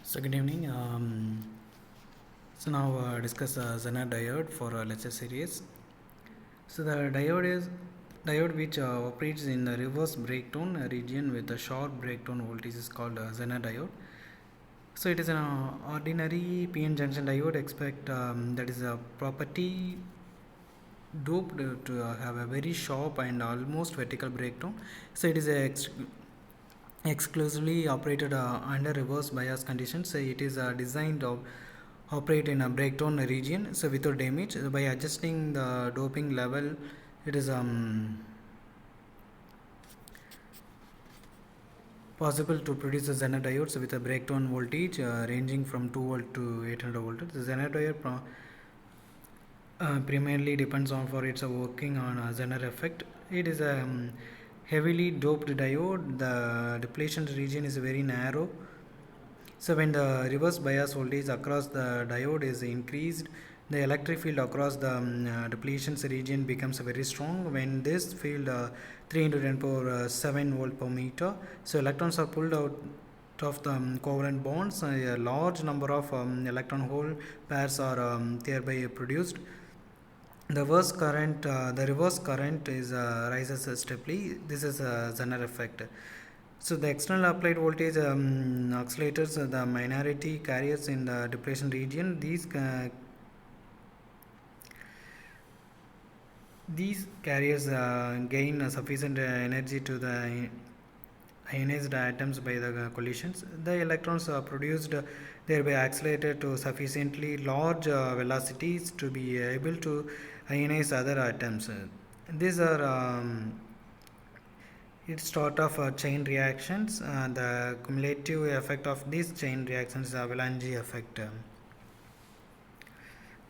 So good evening. So now discuss Zener diode for lecture series. So the diode which operates in the reverse breakdown region with a short breakdown voltage is called Zener diode. So it is an ordinary PN junction diode. Expect that is a property doped to have a very sharp and almost vertical breakdown. So it is exclusively operated under reverse bias conditions. So it is designed to operate in a breakdown region, so without damage. By adjusting the doping level, it is possible to produce a Zener diodes with a breakdown voltage ranging from 2 volt to 800 volts. The Zener diode primarily depends on for its working on a Zener effect. It is a heavily doped diode. The depletion region is very narrow. So when the reverse bias voltage across the diode is increased, the electric field across the depletion region becomes very strong. When this field 3 into 10 power 7 volt per meter, so electrons are pulled out of the covalent bonds. A large number of electron hole pairs are thereby produced. The reverse current is rises steeply. This is a Zener effect. So the external applied voltage oscillators, the minority carriers in the depletion region. These carriers gain sufficient energy to the ionized atoms by the collisions. The electrons are produced thereby accelerated to sufficiently large velocities to be able to ionize other atoms. These are it start of chain reactions. The cumulative effect of these chain reactions is avalanche effect.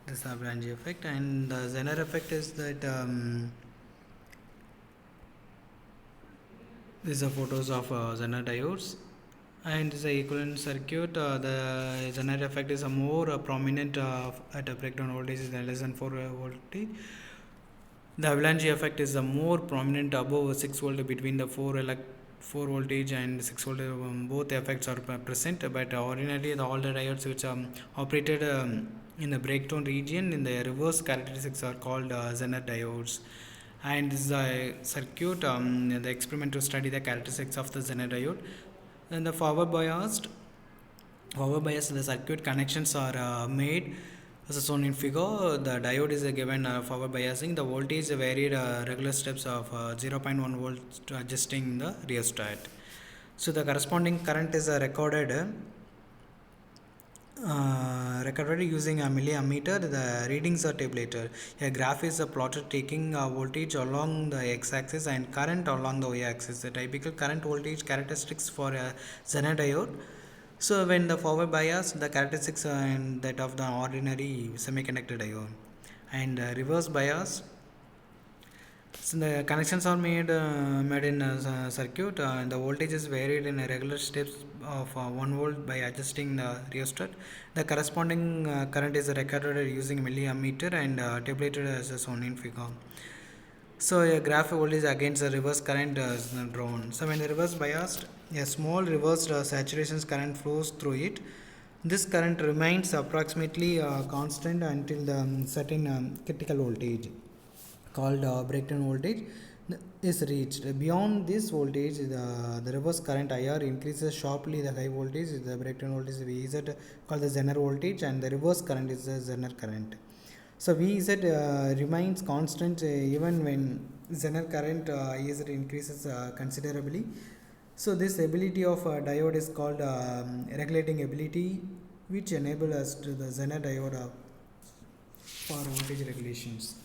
This avalanche effect, and the Zener effect is that these are photos of Zener diodes, and this is the equivalent circuit. The Zener effect is a more prominent at a breakdown voltage is less than 4 voltage. The avalanche effect is the more prominent above 6 volt between the 4 voltage and 6 volt. Both effects are present, but ordinarily all the diodes which are operated in the breakdown region in the reverse characteristics are called Zener diodes. And this is a circuit, the experiment to study the characteristics of the Zener diode. And the forward bias the circuit connections are made as shown in figure. The diode is given forward biasing. The voltage varied regular steps of 0.1 volts to adjusting the rheostat. So the corresponding current is recorded using a milliammeter. The readings are tabulated. A graph is plotted taking voltage along the x-axis and current along the y-axis. The typical current voltage characteristics for a Zener diode. So when the forward bias, the characteristics and that of the ordinary semiconductor diode, and reverse bias. So the connections are made in a circuit. The voltage is varied in regular steps of 1 volt by adjusting the rheostat. The corresponding current is recorded using milliammeter and tabulated as shown in figure. So a graph voltage against the reverse current is drawn. So when the reverse biased, a small reversed saturation current flows through it. This current remains approximately constant until the certain critical voltage called breakdown voltage is reached. Beyond this voltage, the reverse current IR increases sharply. The high voltage, the breakdown voltage VZ called the Zener voltage, and the reverse current is the Zener current. So VZ remains constant even when Zener current IZ increases considerably. So this ability of diode is called regulating ability, which enable us to the Zener diode for voltage regulations.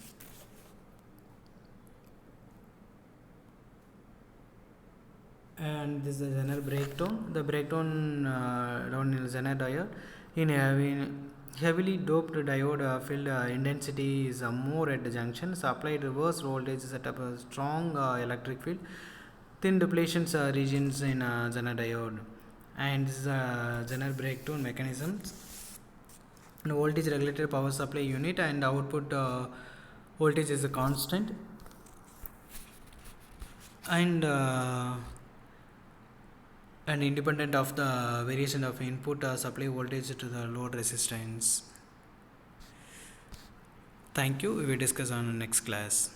And this is the Zener breakdown. The breakdown down in Zener diode in heavily doped diode field intensity is more at the junctions. Applied reverse voltage set up a strong electric field. Thin depletion regions in Zener diode, and this is Zener breakdown mechanisms. The voltage regulated power supply unit and output voltage is a constant, and independent of the variation of input supply voltage to the load resistance. Thank you. We will discuss on the next class.